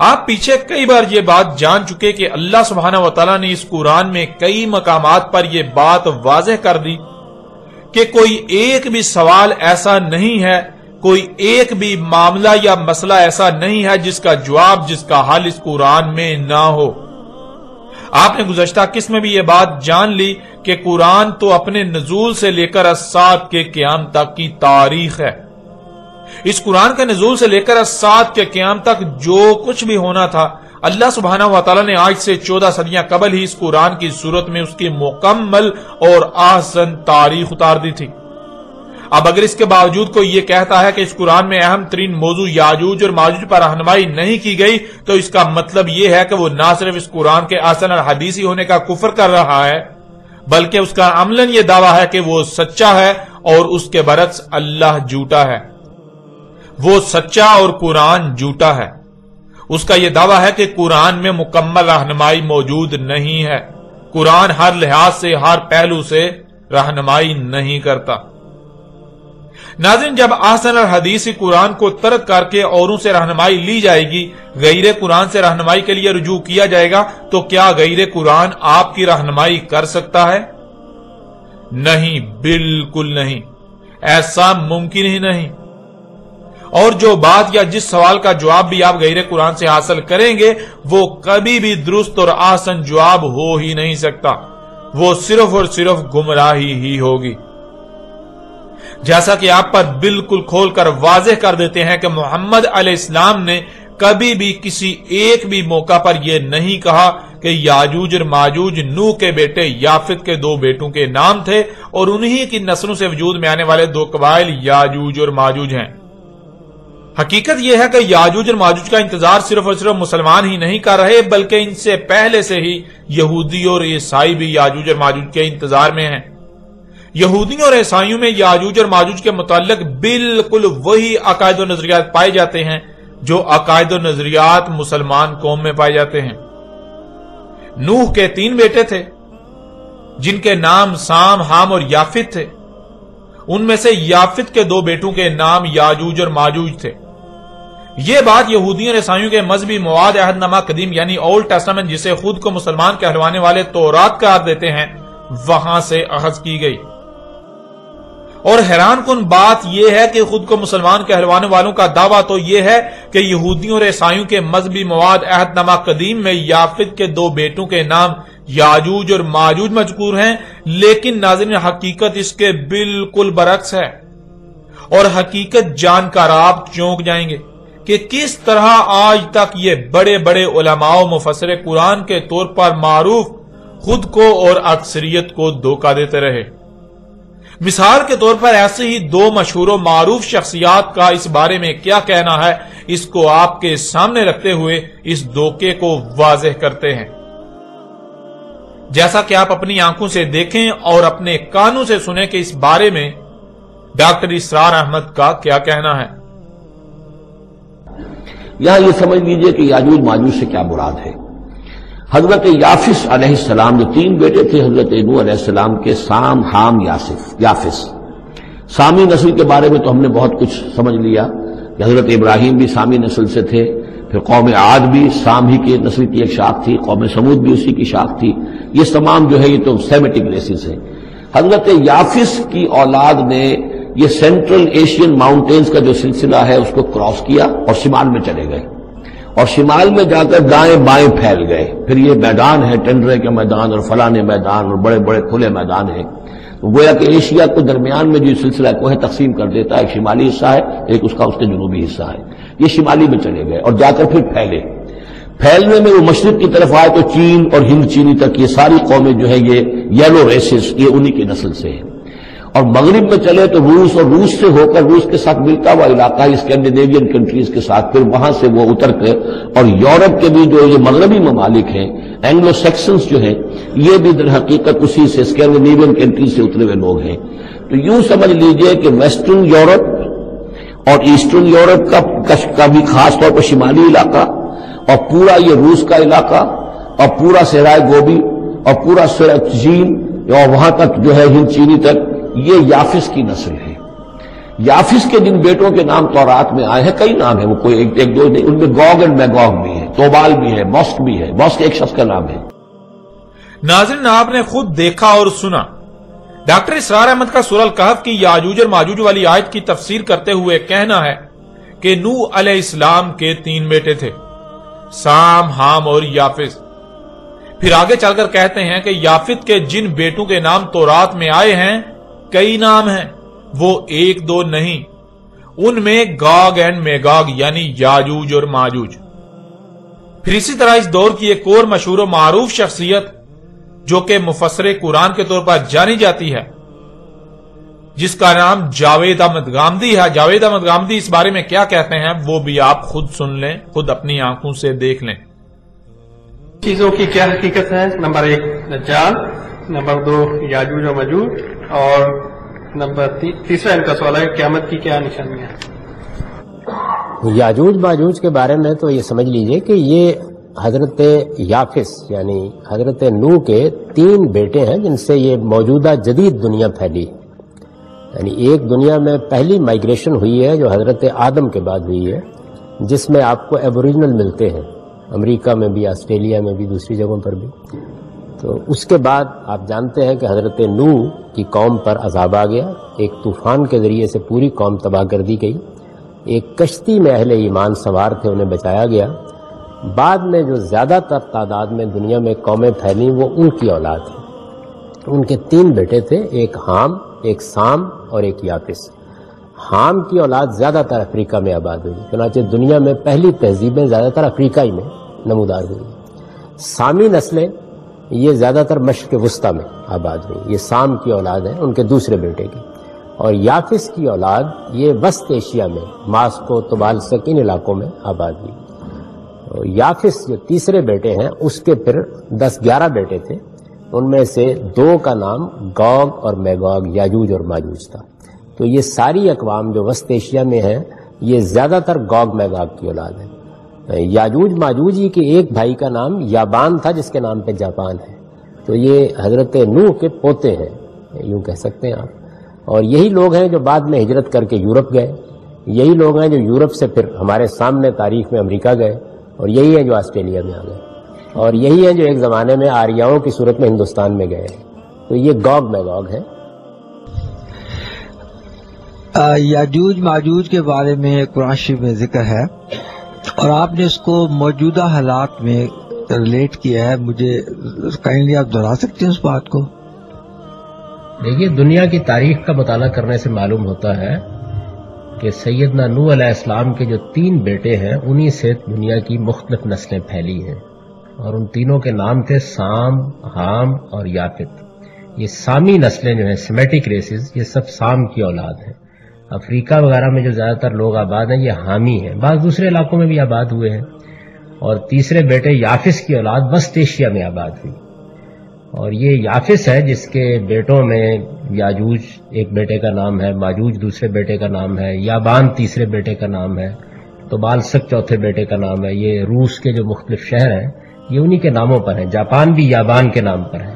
آپ پیچھے کئی بار یہ بات جان چکے کہ اللہ سبحانہ و تعالیٰ نے اس قرآن میں کئی مقامات پر یہ بات واضح کر دی کہ کوئی ایک بھی سوال ایسا نہیں ہے، کوئی ایک بھی معاملہ یا مسئلہ ایسا نہیں ہے جس کا جواب، جس کا حل اس قرآن میں نہ ہو۔ آپ نے گزشتہ قسط میں بھی یہ بات جان لی کہ قرآن تو اپنے نزول سے لے کر الساعۃ کے قیام تک کی تاریخ ہے۔ اس قرآن کے نزول سے لے کر الساعۃ کے قیام تک جو کچھ بھی ہونا تھا، اللہ سبحانہ و تعالیٰ نے آج سے 14 صدیاں قبل ہی اس قرآن کی صورت میں اس کی مکمل اور احسن تاریخ اتار دی تھی۔ اب اگر اس کے باوجود کوئی یہ کہتا ہے کہ اس قرآن میں اہم ترین موضوع یاجوج اور ماجوج پر رہنمائی نہیں کی گئی، تو اس کا مطلب یہ ہے کہ وہ نہ صرف اس قرآن کے احسن الحدیثی ہونے کا کفر کر رہا ہے، بلکہ اس کا عملاً یہ دعویٰ ہے کہ وہ سچا ہے اور اس کے برعکس اللہ جھوٹا ہے۔ وہ سچا اور قرآن جھوٹا ہے۔ اس کا یہ دعویٰ ہے کہ قرآن میں مکمل رہنمائی موجود نہیں ہے۔ قرآن ہر لحاظ سے، ہر پہلو سے رہنمائی نہیں کرتا۔ ناظرین، جب احسن الحدیثی قرآن کو ترک کر کے اوروں سے رہنمائی لی جائے گی، غیر قرآن سے رہنمائی کے لیے رجوع کیا جائے گا، تو کیا غیر قرآن آپ کی رہنمائی کر سکتا ہے؟ نہیں، بالکل نہیں، ایسا ممکن ہی نہیں۔ اور جو بات یا جس سوال کا جواب بھی آپ غیر قرآن سے حاصل کریں گے، وہ کبھی بھی درست اور احسن جواب ہو ہی نہیں سکتا، وہ صرف اور صرف گمراہی ہی ہوگی۔ جیسا کہ آپ پر بالکل کھول کر واضح کر دیتے ہیں کہ محمد علیہ السلام نے کبھی بھی کسی ایک بھی موقع پر یہ نہیں کہا کہ یاجوج اور ماجوج نوح کے بیٹے یافت کے 2 بیٹوں کے نام تھے اور انہی کی نسلوں سے وجود میں آنے والے 2 قبائل یاجوج اور ماجوج ہیں۔ حقیقت یہ ہے کہ یاجوج اور ماجوج کا انتظار صرف اور صرف مسلمان ہی نہیں کر رہے، بلکہ ان سے پہلے سے ہی یہودی اور عیسائی بھی یاجوج اور ماجوج کے انتظار میں ہیں۔ یہودیوں اور عیسائیوں میں یاجوج اور ماجوج کے متعلق بالکل وہی عقائد و نظریات پائے جاتے ہیں جو عقائد و نظریات مسلمان قوم میں پائے جاتے ہیں۔ نوح کے 3 بیٹے تھے جن کے نام سام، حام اور یافت تھے۔ ان میں سے یافت کے 2 بیٹوں کے نام یاجوج اور ماجوج تھے۔ یہ بات یہودیوں اور عیسائیوں کے مذہبی مواد عہد نامہ قدیم یعنی اولڈ ٹیسٹامنٹ، جسے خود کو مسلمان کہلوانے والے تورات قرار دیتے ہیں، وہاں سے اخذ کی گئی۔ اور حیران کن بات یہ ہے کہ خود کو مسلمان کہلوانے والوں کا دعویٰ تو یہ ہے کہ یہودیوں اور عیسائیوں کے مذہبی مواد عہد نامہ قدیم میں یافت کے 2 بیٹوں کے نام یاجوج اور ماجوج مذکور ہیں، لیکن ناظرین حقیقت اس کے بالکل برعکس ہے۔ اور حقیقت جان کر آپ چونک جائیں گے کہ کس طرح آج تک یہ بڑے بڑے علماء و مفسر قرآن کے طور پر معروف خود کو اور اکثریت کو دھوکہ دیتے رہے۔ مثال کے طور پر ایسے ہی 2 مشہور و معروف شخصیات کا اس بارے میں کیا کہنا ہے، اس کو آپ کے سامنے رکھتے ہوئے اس دھوکے کو واضح کرتے ہیں۔ جیسا کہ آپ اپنی آنکھوں سے دیکھیں اور اپنے کانوں سے سنیں کہ اس بارے میں ڈاکٹر اسرار احمد کا کیا کہنا ہے۔ یہاں یہ سمجھ لیجئے کہ یاجوج ماجوج سے کیا مراد ہے۔ حضرت یافس علیہ السلام جو 3 بیٹے تھے حضرت نوح علیہ السلام کے، سام، حام، یافس۔ سامی نسل کے بارے میں تو ہم نے بہت کچھ سمجھ لیا کہ حضرت ابراہیم بھی سامی نسل سے تھے، پھر قوم عاد بھی سام ہی کی نسل کی ایک شاخ تھی، قوم سمود بھی اسی کی شاخ تھی۔ یہ تمام جو ہے یہ تو سیمیٹک ریسز ہیں۔ حضرت یافس کی اولاد نے یہ سینٹرل ایشین ماؤنٹینز کا جو سلسلہ ہے اس کو کراس کیا اور شمال میں چلے گئے، اور شمال میں جا کر دائیں بائیں پھیل گئے۔ پھر یہ میدان ہے، ٹنڈرے کے میدان اور فلانے میدان اور بڑے بڑے کھلے میدان ہیں۔ گویا کہ ایشیا کو درمیان میں جو سلسلہ کوہ تقسیم کر دیتا ہے، ایک شمالی حصہ ہے، ایک اس کے جنوبی حصہ ہے۔ یہ شمالی میں چلے گئے اور جا کر پھر پھیلنے میں وہ مشرق کی طرف آئے تو چین اور ہند چینی تک یہ ساری قومیں جو ہے یہ یلو ریسز، یہ انہی کی نسل سے ہیں۔ اور مغرب میں چلے تو روس، اور روس سے ہو کر روس کے ساتھ ملتا ہوا علاقہ اسکینڈینیوین کنٹریز کے ساتھ، پھر وہاں سے وہ اتر کر اور یورپ کے بھی جو یہ مغربی ممالک ہیں، اینگلو سیکسنز جو ہیں، یہ بھی در حقیقت اسی سے اسکینڈینیوین کنٹریز سے اترے ہوئے لوگ ہیں۔ تو یوں سمجھ لیجئے کہ ویسٹرن یورپ اور ایسٹرن یورپ کا بھی خاص طور پر شمالی علاقہ، اور پورا یہ روس کا علاقہ، اور پورا صحرائے گوبی، اور پورا چین، اور وہاں تک جو ہے ہند چینی تک، یہ یافس کی نسل ہے۔ یافس کے جن بیٹوں کے نام تورات میں آئے ہیں کئی نام ہیں، وہ کوئی ایک دو نہیں، ان میں گوگ اینڈ میگوگ بھی ہے، توبال بھی ہے، موسک بھی ہے، موسک ایک شخص کا نام ہے۔ ناظرین، آپ نے خود دیکھا اور سنا، ڈاکٹر اسرار احمد کا سورہ الکہف کی یاجوج اور ماجوج والی آیت کی تفسیر کرتے ہوئے کہنا ہے کہ نوح علیہ السلام کے 3 بیٹے تھے، سام، حام اور یافس۔ پھر آگے چل کر کہتے ہیں کہ یافت کے جن بیٹوں کے نام تورات میں آئے ہیں کئی نام ہیں، وہ 1-2 نہیں، ان میں گاگ اینڈ میگاگ یعنی یاجوج اور ماجوج۔ پھر اسی طرح اس دور کی ایک اور مشہور و معروف شخصیت جو کہ مفسر قرآن کے طور پر جانی جاتی ہے، جس کا نام جاوید احمد غامدی ہے۔ جاوید احمد غامدی اس بارے میں کیا کہتے ہیں وہ بھی آپ خود سن لیں، خود اپنی آنکھوں سے دیکھ لیں۔ چیزوں کی کیا حقیقت ہے؟ نمبر 1 دجال، نمبر 2 یاجوج و ماجوج، اور نمبر تیسرا ان کا سوال ہے قیامت کی کیا نشانیاں ہیں؟ یاجوج ماجوج کے بارے میں تو یہ سمجھ لیجئے کہ یہ حضرت یافس یعنی حضرت نوح کے 3 بیٹے ہیں جن سے یہ موجودہ جدید دنیا پھیلی، یعنی ایک دنیا میں پہلی مائگریشن ہوئی ہے جو حضرت آدم کے بعد ہوئی ہے، جس میں آپ کو ایبوریجنل ملتے ہیں، امریکہ میں بھی، آسٹریلیا میں بھی، دوسری جگہوں پر بھی۔ تو اس کے بعد آپ جانتے ہیں کہ حضرت نوح کی قوم پر عذاب آ گیا، ایک طوفان کے ذریعے سے پوری قوم تباہ کر دی گئی، ایک کشتی میں اہل ایمان سوار تھے، انہیں بچایا گیا۔ بعد میں جو زیادہ تر تعداد میں دنیا میں قومیں پھیلیں وہ ان کی اولاد ہیں۔ ان کے 3 بیٹے تھے، ایک حام، ایک سام اور ایک یافس۔ حام کی اولاد زیادہ تر افریقہ میں آباد ہوئی، چنانچہ دنیا میں پہلی تہذیبیں زیادہ تر افریقہ ہی میں نمودار ہوئی۔ سامی نسلیں یہ زیادہ تر مشرق وسطیٰ میں آباد ہوئی، یہ سام کی اولاد ہے ان کے دوسرے بیٹے کی، اور یافس کی اولاد یہ وسط ایشیا میں ماسکو، طبالسک ان علاقوں میں آباد ہوئی۔ اور یافس جو تیسرے بیٹے ہیں اس کے پھر 10-11 بیٹے تھے، ان میں سے 2 کا نام گوگ اور میگوگ یاجوج اور ماجوج تھا۔ تو یہ ساری اقوام جو وسط ایشیا میں ہیں یہ زیادہ تر گوگ میگوگ کی اولاد ہے۔ یاجوج ماجوج ہی کے ایک بھائی کا نام یابان تھا جس کے نام پہ جاپان ہے، تو یہ حضرت نوح کے پوتے ہیں، یوں کہہ سکتے ہیں آپ۔ اور یہی لوگ ہیں جو بعد میں ہجرت کر کے یورپ گئے، یہی لوگ ہیں جو یورپ سے پھر ہمارے سامنے تاریخ میں امریکہ گئے، اور یہی ہیں جو آسٹریلیا میں آ گئے، اور یہی ہیں جو ایک زمانے میں آریاؤں کی صورت میں ہندوستان میں گئے ہیں۔ تو یہ گوگ میگوگ ہے۔ یاجوج ماجوج کے بارے میں قرآن شریف میں ذکر ہے اور آپ نے اس کو موجودہ حالات میں ریلیٹ کیا ہے، مجھے کائنڈلی آپ دہرا سکتے ہیں اس بات کو؟ دیکھیے، دنیا کی تاریخ کا مطالعہ کرنے سے معلوم ہوتا ہے کہ سیدنا نوح علیہ السلام کے جو 3 بیٹے ہیں انہی سے دنیا کی مختلف نسلیں پھیلی ہیں، اور ان تینوں کے نام تھے سام، حام اور یافت۔ یہ سامی نسلیں جو ہیں، سیمیٹک ریسز، یہ سب سام کی اولاد ہیں۔ افریقہ وغیرہ میں جو زیادہ تر لوگ آباد ہیں یہ حامی ہیں، بعض دوسرے علاقوں میں بھی آباد ہوئے ہیں۔ اور تیسرے بیٹے یافس کی اولاد وسط ایشیا میں آباد ہوئی، اور یہ یافس ہے جس کے بیٹوں میں یاجوج ایک بیٹے کا نام ہے، ماجوج دوسرے بیٹے کا نام ہے، یابان تیسرے بیٹے کا نام ہے، طبالسک چوتھے بیٹے کا نام ہے۔ یہ روس کے جو مختلف شہر ہیں یہ انہی کے ناموں پر ہیں، جاپان بھی یابان کے نام پر ہے۔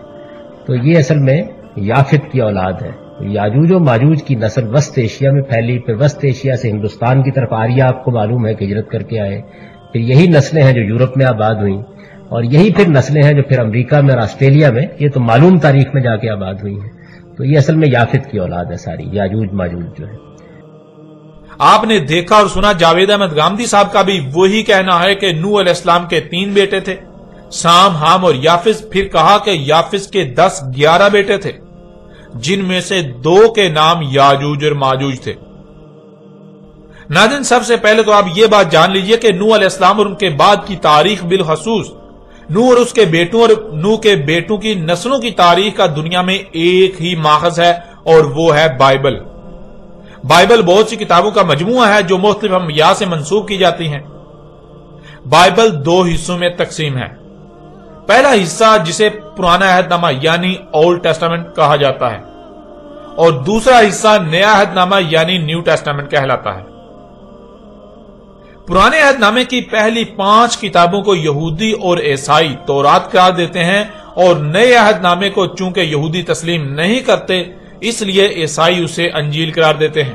تو یہ اصل میں یافت کی اولاد ہے۔ یاجوج و ماجوج کی نسل وسط ایشیا میں پھیلی، پھر وسط ایشیا سے ہندوستان کی طرف آریا آپ کو معلوم ہے کہ ہجرت کر کے آئے، پھر یہی نسلیں ہیں جو یورپ میں آباد ہوئیں، اور یہی پھر نسلیں ہیں جو پھر امریکہ میں اور آسٹریلیا میں، یہ تو معلوم تاریخ میں جا کے آباد ہوئی ہیں۔ تو یہ اصل میں یافت کی اولاد ہے ساری، یاجوج ماجوج جو ہے۔ آپ نے دیکھا اور سنا، جاوید احمد غامدی صاحب کا بھی وہی کہنا ہے کہ نوح علیہ السلام کے 3 بیٹے تھے، سام، حام اور یافس۔ پھر کہا کہ یافس کے 10-11 بیٹے تھے جن میں سے 2 کے نام یاجوج اور ماجوج تھے۔ ناظرین، سب سے پہلے تو آپ یہ بات جان لیجئے کہ نوح علیہ السلام اور ان کے بعد کی تاریخ بالخصوص نوح اور اس کے بیٹوں اور نوح کے بیٹوں کی نسلوں کی تاریخ کا دنیا میں ایک ہی ماخذ ہے، اور وہ ہے بائبل۔ بائبل بہت سی کتابوں کا مجموعہ ہے جو مختلف انبیاء سے منسوب کی جاتی ہیں۔ بائبل 2 حصوں میں تقسیم ہے۔ پہلا حصہ جسے پرانا عہد نامہ یعنی اولڈ ٹیسٹامنٹ کہا جاتا ہے، اور دوسرا حصہ نیا عہد نامہ یعنی نیو ٹیسٹامنٹ کہلاتا ہے۔ پرانے عہد نامے کی پہلی 5 کتابوں کو یہودی اور عیسائی تورات قرار دیتے ہیں، اور نئے عہد نامے کو چونکہ یہودی تسلیم نہیں کرتے اس لیے عیسائی اسے انجیل قرار دیتے ہیں۔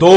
2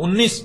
19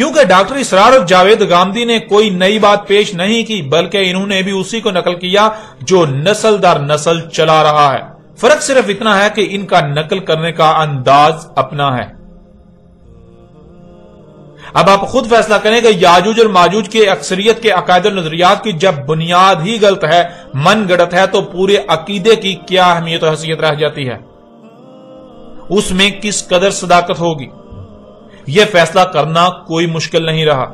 کیونکہ ڈاکٹر اسرار اور جاوید گامدی نے کوئی نئی بات پیش نہیں کی، بلکہ انہوں نے بھی اسی کو نقل کیا جو نسل در نسل چلا رہا ہے۔ فرق صرف اتنا ہے کہ ان کا نقل کرنے کا انداز اپنا ہے۔ اب آپ خود فیصلہ کریں کہ یاجوج اور ماجوج کی اکثریت کے عقائد و نظریات کی جب بنیاد ہی غلط ہے، من گڑت ہے، تو پورے عقیدے کی کیا اہمیت و حیثیت رہ جاتی ہے؟ اس میں کس قدر صداقت ہوگی؟ یہ فیصلہ کرنا کوئی مشکل نہیں رہا۔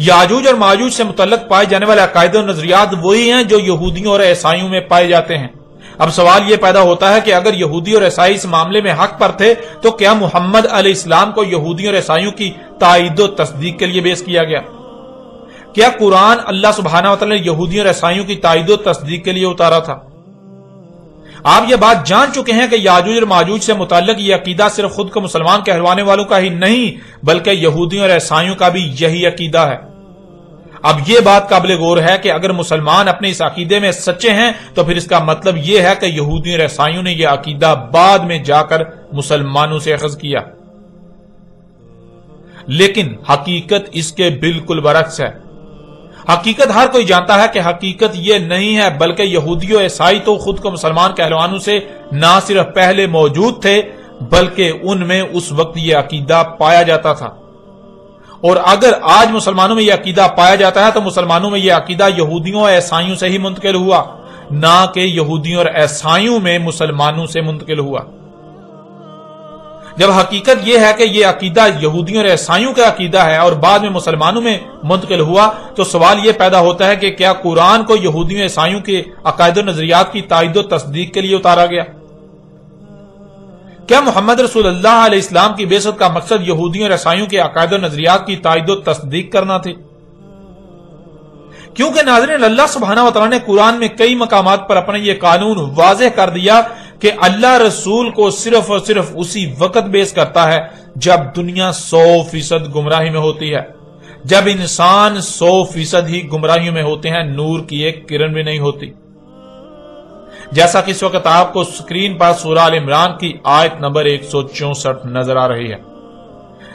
یاجوج اور ماجوج سے متعلق پائے جانے والے عقائد و نظریات وہی ہیں جو یہودیوں اور عیسائیوں میں پائے جاتے ہیں۔ اب سوال یہ پیدا ہوتا ہے کہ اگر یہودی اور عیسائی اس معاملے میں حق پر تھے تو کیا محمد علیہ السلام کو یہودیوں اور عیسائیوں کی تائید و تصدیق کے لیے پیش کیا گیا؟ کیا قرآن اللہ سبحانہ و تعالی نے یہودیوں اور عیسائیوں کی تائید و تصدیق کے لیے اتارا تھا؟ آپ یہ بات جان چکے ہیں کہ یاجوج اور ماجوج سے متعلق یہ عقیدہ صرف خود کو مسلمان کہلوانے والوں کا ہی نہیں بلکہ یہودیوں اور عیسائیوں کا بھی یہی عقیدہ ہے۔ اب یہ بات قابل غور ہے کہ اگر مسلمان اپنے اس عقیدے میں سچے ہیں تو پھر اس کا مطلب یہ ہے کہ یہودیوں اور عیسائیوں نے یہ عقیدہ بعد میں جا کر مسلمانوں سے اخذ کیا، لیکن حقیقت اس کے بالکل برعکس ہے۔ حقیقت ہر کوئی جانتا ہے کہ حقیقت یہ نہیں ہے، بلکہ یہودی اور عیسائی تو خود کو مسلمان کہلوانوں سے نہ صرف پہلے موجود تھے بلکہ ان میں اس وقت یہ عقیدہ پایا جاتا تھا، اور اگر آج مسلمانوں میں یہ عقیدہ پایا جاتا ہے تو مسلمانوں میں یہ عقیدہ یہودیوں اور عیسائیوں سے ہی منتقل ہوا، نہ کہ یہودیوں اور عیسائیوں میں مسلمانوں سے منتقل ہوا۔ جب حقیقت یہ ہے کہ یہ عقیدہ یہودیوں اور عیسائیوں کا عقیدہ ہے اور بعد میں مسلمانوں میں منتقل ہوا، تو سوال یہ پیدا ہوتا ہے کہ کیا قرآن کو یہودیوں اور عیسائیوں کے عقائد و نظریات کی تائید و تصدیق کے لیے اتارا گیا؟ کیا محمد رسول اللہ علیہ السلام کی بعثت کا مقصد یہودیوں اور عیسائیوں کے عقائد و نظریات کی تائید و تصدیق کرنا تھی؟ کیونکہ ناظرین، اللہ سبحانہ و تعالیٰ نے قرآن میں کئی مقامات پر اپنا یہ قانون واضح کر دیا کہ اللہ رسول کو صرف اور صرف اسی وقت بیعث کرتا ہے جب دنیا 100% گمراہی میں ہوتی ہے، جب انسان 100% ہی گمراہیوں میں ہوتے ہیں، نور کی ایک کرن بھی نہیں ہوتی۔ جیسا کہ اس وقت آپ کو سکرین پر سورہ آل عمران کی آیت نمبر 164 نظر آ رہی ہے،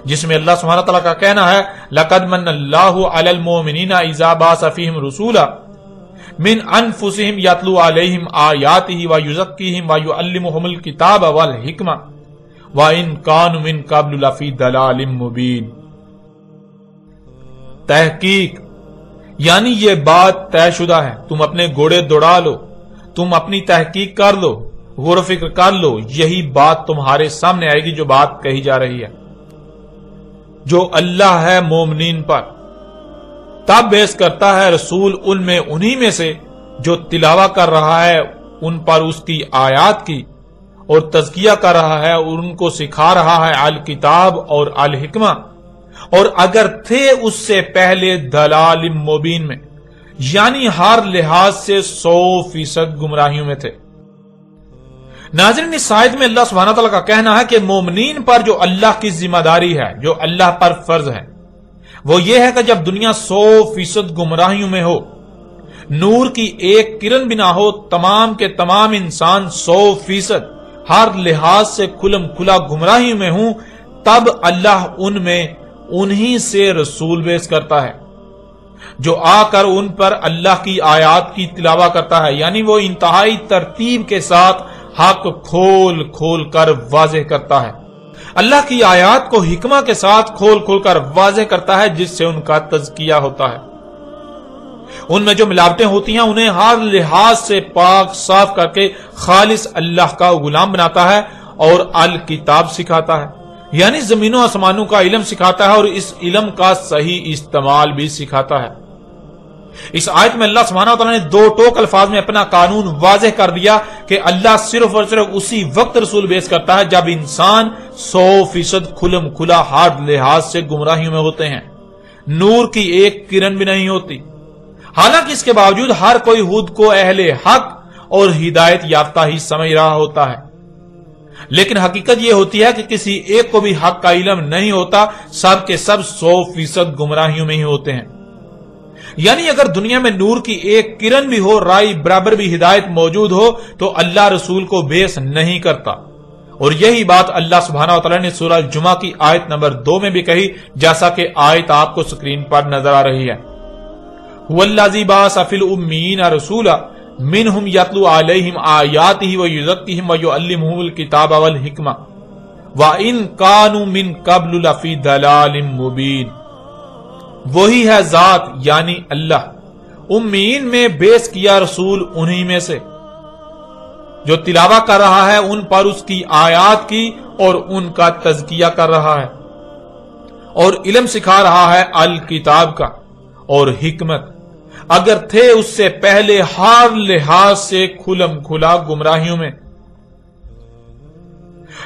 جس میں اللہ سبحانہ تعالیٰ کا کہنا ہے لَقَدْ مَنَّ اللَّهُ عَلَى الْمُؤْمِنِينَ إِذَا بَعَثَ فِيهِمْ رُسُولًا مِنْ أَنفُسِهِمْ يَتْلُو عَلَيْهِمْ آيَاتِهِ وَيُزَكِّيهِمْ وَيُعَلِّمُهُمُ الْكِتَابَ وَالْحِكْمَةَ وَإِنْ كَانُوا مِنْ قَبْلُ لَفِي ضَلَالٍ مُبِينٍ۔ تحقیق یعنی یہ بات طے شدہ ہے، تم اپنے گھوڑے دوڑا لو، تم اپنی تحقیق کر لو، غور و فکر کر لو، یہی بات تمہارے سامنے آئے گی جو بات کہی جا رہی ہے۔ جو اللہ ہے مومنین پر تب بیعث کرتا ہے رسول ان میں انہی میں سے جو تلاوہ کر رہا ہے ان پر اس کی آیات کی، اور تزکیہ کر رہا ہے اور ان کو سکھا رہا ہے الکتاب اور الحکمہ، اور اگر تھے اس سے پہلے دلال مبین میں، یعنی ہر لحاظ سے 100% گمراہیوں میں تھے۔ ناظرین، اس آیت میں اللہ سبحانہ تعالیٰ کا کہنا ہے کہ مومنین پر جو اللہ کی ذمہ داری ہے، جو اللہ پر فرض ہے، وہ یہ ہے کہ جب دنیا 100% گمراہیوں میں ہو، نور کی ایک کرن بھی نہ ہو، تمام کے تمام انسان 100% ہر لحاظ سے کھلم کھلا گمراہیوں میں ہوں، تب اللہ ان میں انہی سے رسول بیعث کرتا ہے جو آ کر ان پر اللہ کی آیات کی تلاوہ کرتا ہے، یعنی وہ انتہائی ترتیب کے ساتھ حق کھول کھول کر واضح کرتا ہے، اللہ کی آیات کو حکمہ کے ساتھ کھول کھول کر واضح کرتا ہے، جس سے ان کا تزکیہ ہوتا ہے۔ ان میں جو ملاوٹیں ہوتی ہیں انہیں ہر لحاظ سے پاک صاف کر کے خالص اللہ کا غلام بناتا ہے اور الکتاب سکھاتا ہے، یعنی زمین و آسمانوں کا علم سکھاتا ہے اور اس علم کا صحیح استعمال بھی سکھاتا ہے۔ اس آیت میں اللہ سبحانہ وتعالی نے دو ٹوک الفاظ میں اپنا قانون واضح کر دیا کہ اللہ صرف اور صرف اسی وقت رسول بیعث کرتا ہے جب انسان 100% کھلم کھلا ہر لحاظ سے گمراہیوں میں ہوتے ہیں، نور کی ایک کرن بھی نہیں ہوتی۔ حالانکہ اس کے باوجود ہر کوئی خود کو اہل حق اور ہدایت یافتہ ہی سمجھ رہا ہوتا ہے، لیکن حقیقت یہ ہوتی ہے کہ کسی ایک کو بھی حق کا علم نہیں ہوتا، سب کے سب 100% گمراہیوں میں ہی ہوتے ہیں۔ یعنی اگر دنیا میں نور کی ایک کرن بھی ہو، رائی برابر بھی ہدایت موجود ہو، تو اللہ رسول کو بیعث نہیں کرتا، اور یہی بات اللہ سبحانہ و تعالیٰ نے سورہ جمعہ کی آیت نمبر 2 میں بھی کہی، جیسا کہ آیت آپ کو سکرین پر نظر آ رہی ہے۔ وَالَّذِي بَعَثَ فِي الْأُمِّيِّينَ رَسُولًا مِّنْهُمْ يَتْلُو عَلَيْهِمْ آيَاتِهِ وَيُزَكِّيهِمْ وَيُعَلِّمُهُمُ الْكِتَابَ وَالْحِكْمَةَ وَإِن كَانُوا مِن قَبْلُ لَفِي ضَلَالٍ مُّبِينٍ۔ وہی ہے ذات یعنی اللہ، امیین میں بیس کیا رسول انہی میں سے، جو تلاوہ کر رہا ہے ان پر اس کی آیات کی اور ان کا تزکیہ کر رہا ہے، اور علم سکھا رہا ہے الکتاب کا اور حکمت، اگر تھے اس سے پہلے ہر لحاظ سے کھلم کھلا گمراہیوں میں۔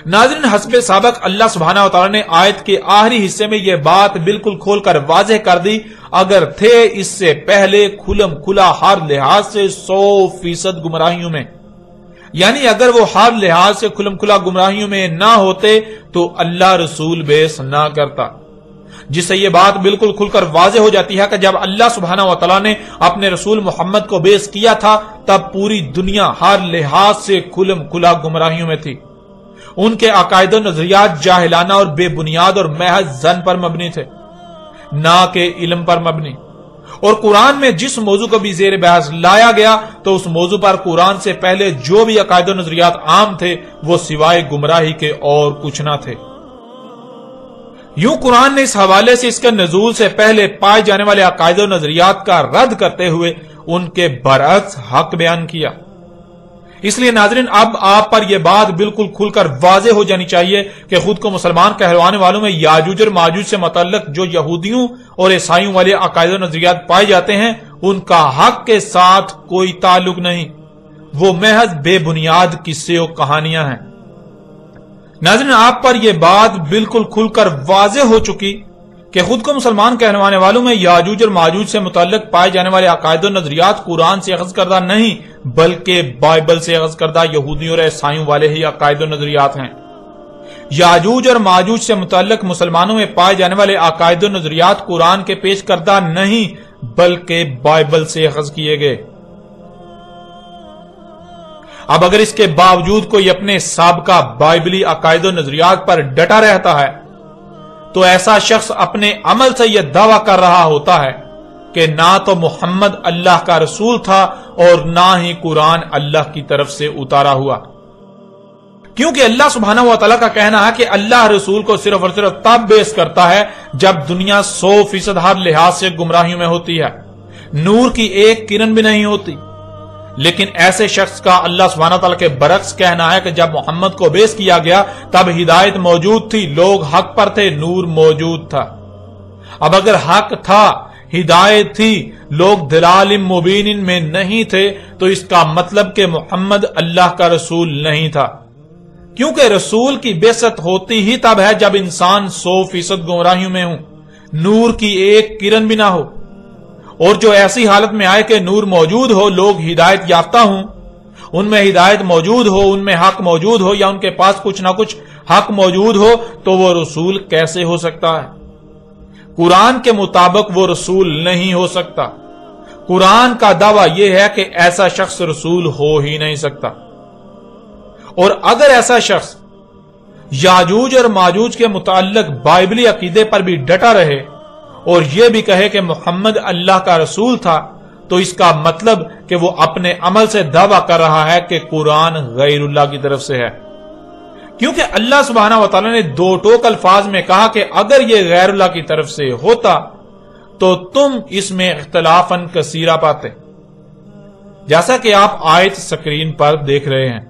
ناظرین، حسب سابق اللہ سبحانہ و تعالیٰ نے آیت کے آخری حصے میں یہ بات بالکل کھول کر واضح کر دی، اگر تھے اس سے پہلے کھلم کھلا ہر لحاظ سے 100% گمراہیوں میں، یعنی اگر وہ ہر لحاظ سے کھلم کھلا گمراہیوں میں نہ ہوتے تو اللہ رسول بیس نہ کرتا، جس سے یہ بات بالکل کھل کر واضح ہو جاتی ہے کہ جب اللہ سبحانہ و تعالیٰ نے اپنے رسول محمد کو بیس کیا تھا تب پوری دنیا ہر لحاظ سے کھلم کھلا گمراہیوں میں تھی، ان کے عقائد و نظریات جاہلانہ اور بے بنیاد اور محض ظن پر مبنی تھے، نہ کہ علم پر مبنی، اور قرآن میں جس موضوع کو بھی زیر بحث لایا گیا تو اس موضوع پر قرآن سے پہلے جو بھی عقائد و نظریات عام تھے وہ سوائے گمراہی کے اور کچھ نہ تھے۔ یوں قرآن نے اس حوالے سے اس کے نزول سے پہلے پائے جانے والے عقائد و نظریات کا رد کرتے ہوئے ان کے برعکس حق بیان کیا۔ اس لیے ناظرین، اب آپ پر یہ بات بالکل کھل کر واضح ہو جانی چاہیے کہ خود کو مسلمان کہلوانے والوں میں یاجوج اور ماجوج سے متعلق جو یہودیوں اور عیسائیوں والے عقائد و نظریات پائے جاتے ہیں ان کا حق کے ساتھ کوئی تعلق نہیں، وہ محض بے بنیاد قصے و کہانیاں ہیں۔ ناظرین، آپ پر یہ بات بالکل کھل کر واضح ہو چکی کہ خود کو مسلمان کہلوانے والوں میں یاجوج اور ماجوج سے متعلق پائے جانے والے عقائد و نظریات قرآن سے اخذ کردہ نہیں بلکہ بائبل سے اخذ کردہ یہودیوں اور عیسائیوں والے ہی عقائد و نظریات ہیں۔ یاجوج اور ماجوج سے متعلق مسلمانوں میں پائے جانے والے عقائد و نظریات قرآن کے پیش کردہ نہیں بلکہ بائبل سے اخذ کیے گئے۔ اب اگر اس کے باوجود کوئی اپنے سابقہ بائبلی عقائد و نظریات پر ڈٹا رہتا ہے تو ایسا شخص اپنے عمل سے یہ دعویٰ کر رہا ہوتا ہے کہ نہ تو محمد اللہ کا رسول تھا اور نہ ہی قرآن اللہ کی طرف سے اتارا ہوا، کیونکہ اللہ سبحانہ و تعالیٰ کا کہنا ہے کہ اللہ رسول کو صرف اور صرف تب بیس کرتا ہے جب دنیا 100% ہر لحاظ سے گمراہیوں میں ہوتی ہے، نور کی ایک کرن بھی نہیں ہوتی۔ لیکن ایسے شخص کا اللہ سبحانہ تعالیٰ کے برعکس کہنا ہے کہ جب محمد کو بیس کیا گیا تب ہدایت موجود تھی، لوگ حق پر تھے، نور موجود تھا۔ اب اگر حق تھا، ہدایت تھی، لوگ دلال مبین میں نہیں تھے تو اس کا مطلب کہ محمد اللہ کا رسول نہیں تھا، کیونکہ رسول کی بعثت ہوتی ہی تب ہے جب انسان 100% گمراہیوں میں ہوں، نور کی ایک کرن بھی نہ ہو، اور جو ایسی حالت میں آئے کہ نور موجود ہو، لوگ ہدایت یافتہ ہوں، ان میں ہدایت موجود ہو، ان میں حق موجود ہو، یا ان کے پاس کچھ نہ کچھ حق موجود ہو، تو وہ رسول کیسے ہو سکتا ہے؟ قرآن کے مطابق وہ رسول نہیں ہو سکتا۔ قرآن کا دعویٰ یہ ہے کہ ایسا شخص رسول ہو ہی نہیں سکتا، اور اگر ایسا شخص یاجوج اور ماجوج کے متعلق بائبلی عقیدے پر بھی ڈٹا رہے اور یہ بھی کہے کہ محمد اللہ کا رسول تھا تو اس کا مطلب کہ وہ اپنے عمل سے دعویٰ کر رہا ہے کہ قرآن غیر اللہ کی طرف سے ہے، کیونکہ اللہ سبحانہ و تعالیٰ نے دو ٹوک الفاظ میں کہا کہ اگر یہ غیر اللہ کی طرف سے ہوتا تو تم اس میں اختلافاً کثیرہ پاتے، جیسا کہ آپ آیت سکرین پر دیکھ رہے ہیں۔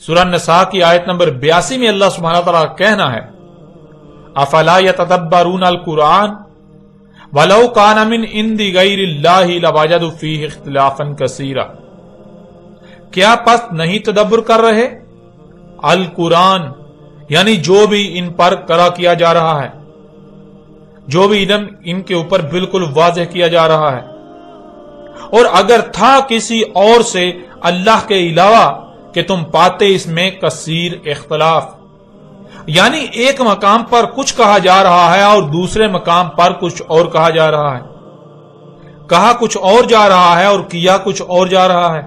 سورہ نساء کی آیت نمبر 82 میں اللہ سبحانہ و تعالیٰ کہنا ہے افلا یتدبرون القرآن ولو کان من عند غیر اللہ لوجدوا فیہ اختلافا کثیرا، کیا پس نہیں تدبر کر رہے القرآن، یعنی جو بھی ان پر قرأ کیا جا رہا ہے، جو بھی علم ان کے اوپر بالکل واضح کیا جا رہا ہے، اور اگر تھا کسی اور سے اللہ کے علاوہ کہ تم پاتے اس میں کثیر اختلاف، یعنی ایک مقام پر کچھ کہا جا رہا ہے اور دوسرے مقام پر کچھ اور کہا جا رہا ہے، کہا کچھ اور جا رہا ہے اور کیا کچھ اور جا رہا ہے۔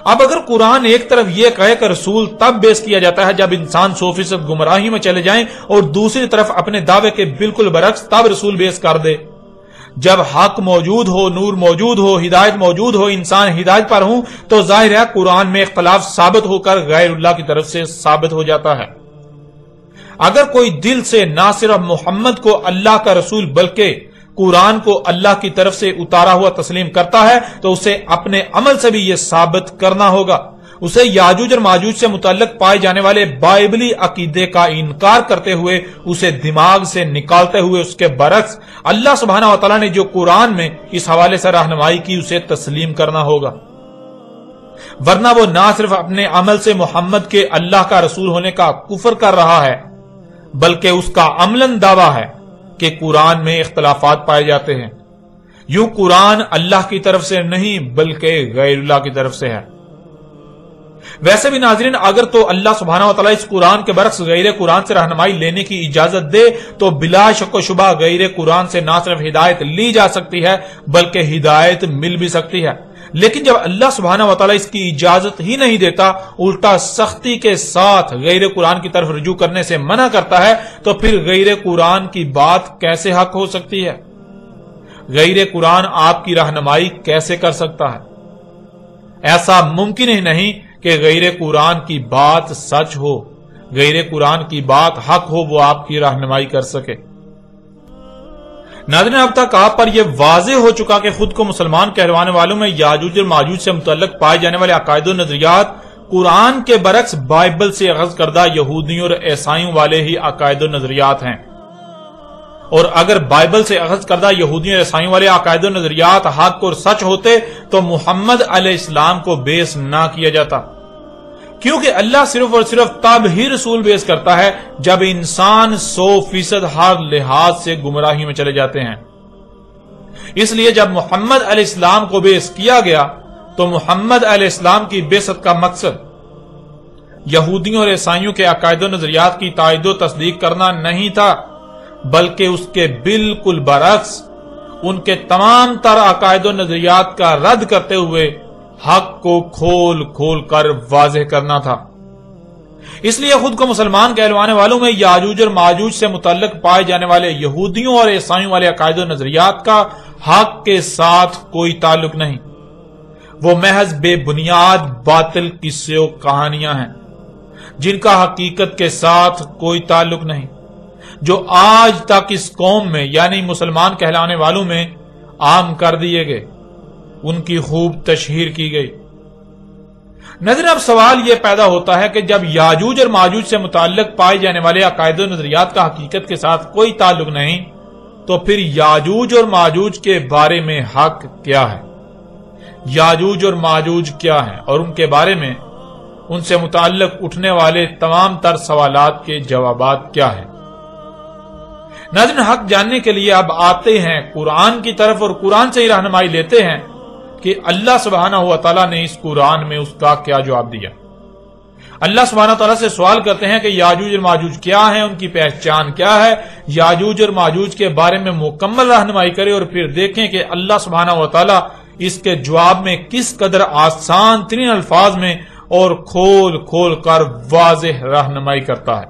اب اگر قرآن ایک طرف یہ کہے کہ رسول تب بیس کیا جاتا ہے جب انسان 100% گمراہی میں چلے جائیں، اور دوسری طرف اپنے دعوے کے بالکل برعکس تب رسول بیس کر دے جب حق موجود ہو، نور موجود ہو، ہدایت موجود ہو، انسان ہدایت پر ہوں، تو ظاہر ہے قرآن میں اختلاف ثابت ہو کر غیر اللہ کی طرف سے ثابت ہو جاتا ہے۔ اگر کوئی دل سے نہ صرف محمد کو اللہ کا رسول بلکہ قرآن کو اللہ کی طرف سے اتارا ہوا تسلیم کرتا ہے تو اسے اپنے عمل سے بھی یہ ثابت کرنا ہوگا۔ اسے یاجوج اور ماجوج سے متعلق پائے جانے والے بائبلی عقیدے کا انکار کرتے ہوئے، اسے دماغ سے نکالتے ہوئے اس کے برعکس اللہ سبحانہ و تعالیٰ نے جو قرآن میں اس حوالے سے رہنمائی کی اسے تسلیم کرنا ہوگا، ورنہ وہ نہ صرف اپنے عمل سے محمد کے اللہ کا رسول ہونے کا کفر کر رہا ہے بلکہ اس کا عملاً دعویٰ ہے کہ قرآن میں اختلافات پائے جاتے ہیں۔ یوں قرآن اللہ کی طرف سے نہیں بلکہ غیر اللہ کی طرف سے ہے۔ ویسے بھی ناظرین، اگر تو اللہ سبحانہ و تعالیٰ اس قرآن کے برعکس غیر قرآن سے رہنمائی لینے کی اجازت دے تو بلا شک و شبہ غیر قرآن سے نہ صرف ہدایت لی جا سکتی ہے بلکہ ہدایت مل بھی سکتی ہے، لیکن جب اللہ سبحانہ و تعالیٰ اس کی اجازت ہی نہیں دیتا، الٹا سختی کے ساتھ غیر قرآن کی طرف رجوع کرنے سے منع کرتا ہے، تو پھر غیر قرآن کی بات کیسے حق ہو سکتی ہے؟ غیر قرآن آپ کی رہنمائی کیسے کر سکتا ہے؟ ایسا ممکن ہی نہیں کہ غیر قرآن کی بات سچ ہو، غیر قرآن کی بات حق ہو، وہ آپ کی رہنمائی کر سکے۔ ناظرین، اب تک آپ پر یہ واضح ہو چکا کہ خود کو مسلمان کہلوانے والوں میں یاجوج اور ماجوج سے متعلق پائے جانے والے عقائد و نظریات قرآن کے برعکس بائبل سے اخذ کردہ یہودیوں اور عیسائیوں والے ہی عقائد و نظریات ہیں، اور اگر بائبل سے اخذ کردہ یہودیوں اور عیسائیوں والے عقائد و نظریات حق اور سچ ہوتے تو محمد علیہ السلام کو بیس نہ کیا جاتا، کیونکہ اللہ صرف اور صرف تب ہی رسول بیس کرتا ہے جب انسان 100% ہر لحاظ سے گمراہی میں چلے جاتے ہیں۔ اس لیے جب محمد علیہ السلام کو بیس کیا گیا تو محمد علیہ السلام کی بعثت کا مقصد یہودیوں اور عیسائیوں کے عقائد و نظریات کی تائید و تصدیق کرنا نہیں تھا، بلکہ اس کے بالکل برعکس ان کے تمام تر عقائد و نظریات کا رد کرتے ہوئے حق کو کھول کھول کر واضح کرنا تھا۔ اس لیے خود کو مسلمان کہلوانے والوں میں یاجوج اور ماجوج سے متعلق پائے جانے والے یہودیوں اور عیسائیوں والے عقائد و نظریات کا حق کے ساتھ کوئی تعلق نہیں، وہ محض بے بنیاد باطل قصے و کہانیاں ہیں جن کا حقیقت کے ساتھ کوئی تعلق نہیں، جو آج تک اس قوم میں یعنی مسلمان کہلانے والوں میں عام کر دیے گئے، ان کی خوب تشہیر کی گئی۔ نظر اب سوال یہ پیدا ہوتا ہے کہ جب یاجوج اور ماجوج سے متعلق پائے جانے والے عقائد و نظریات کا حقیقت کے ساتھ کوئی تعلق نہیں، تو پھر یاجوج اور ماجوج کے بارے میں حق کیا ہے؟ یاجوج اور ماجوج کیا ہیں اور ان کے بارے میں ان سے متعلق اٹھنے والے تمام تر سوالات کے جوابات کیا ہیں؟ ناظرین، حق جاننے کے لیے اب آتے ہیں قرآن کی طرف اور قرآن سے ہی رہنمائی لیتے ہیں کہ اللہ سبحانہ و تعالیٰ نے اس قرآن میں اس کا کیا جواب دیا۔ اللہ سبحانہ و تعالیٰ سے سوال کرتے ہیں کہ یاجوج اور ماجوج کیا ہیں، ان کی پہچان کیا ہے، یاجوج اور ماجوج کے بارے میں مکمل رہنمائی کرے، اور پھر دیکھیں کہ اللہ سبحانہ و تعالیٰ اس کے جواب میں کس قدر آسان ترین الفاظ میں اور کھول کھول کر واضح رہنمائی کرتا ہے۔